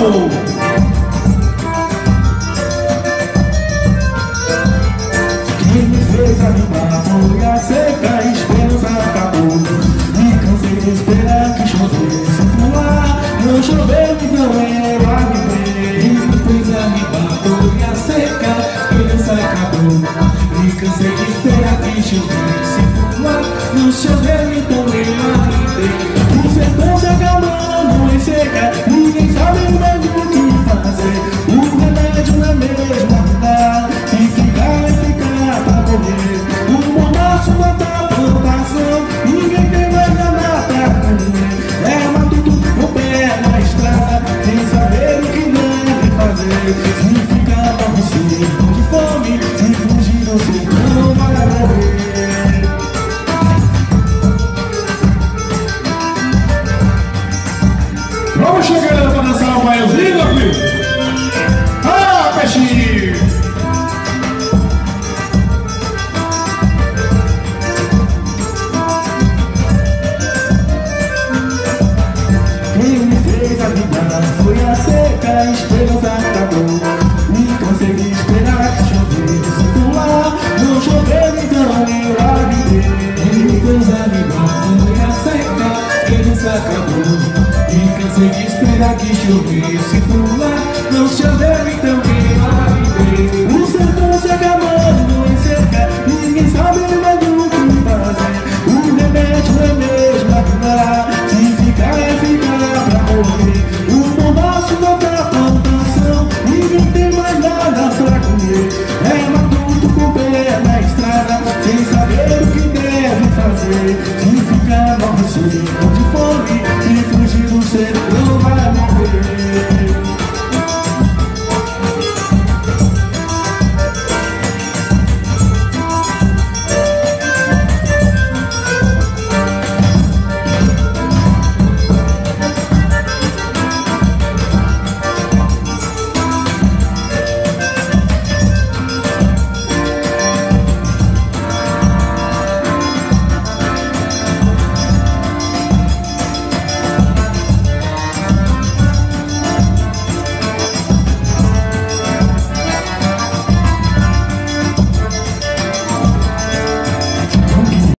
Alô! Quem me fez animar foi a seca, a esperança acabou. Me cansei de esperar que chovesse por lá. Não choveu, então eu avivei. Quem me fez animar foi a seca, a esperança acabou. Me cansei de esperar que chovesse por lá. Não choveu, então eu avivei. O sertão se acabando em seca, ninguém sabe mais o que fazer. O remédio não é mesmo andar, se ficar vai ficar pra morrer. O mormaço mata a plantação, ninguém tem mais nada pra comer. É matuto com o pé na estrada, sem saber o que deve fazer. Se ficar morre seco de fome, se fugir do sertão vai morrer. Vamos chegando pra dançar o bailzinho, meu filho! Ah, peixinho! Quem me fez acreditar foi a seca, a esperança acabou. Me cansei de esperar que chovesse por lá. Não choveu, então eu avivei. Quem me fez acreditar foi a seca, a esperança acabou. Me cansei de esperar que chovesse por lá. Não choveu, então eu avivei. O sertão se acabando em seca, ninguém sabe mais o que fazer. O remédio é mesmo afinar, se ficar é ficar pra morrer. O mormaço mata a plantação, ninguém tem mais nada pra comer. É matuto com o pé na estrada, sem saber o que deve fazer. Se ficar morre seco de fome,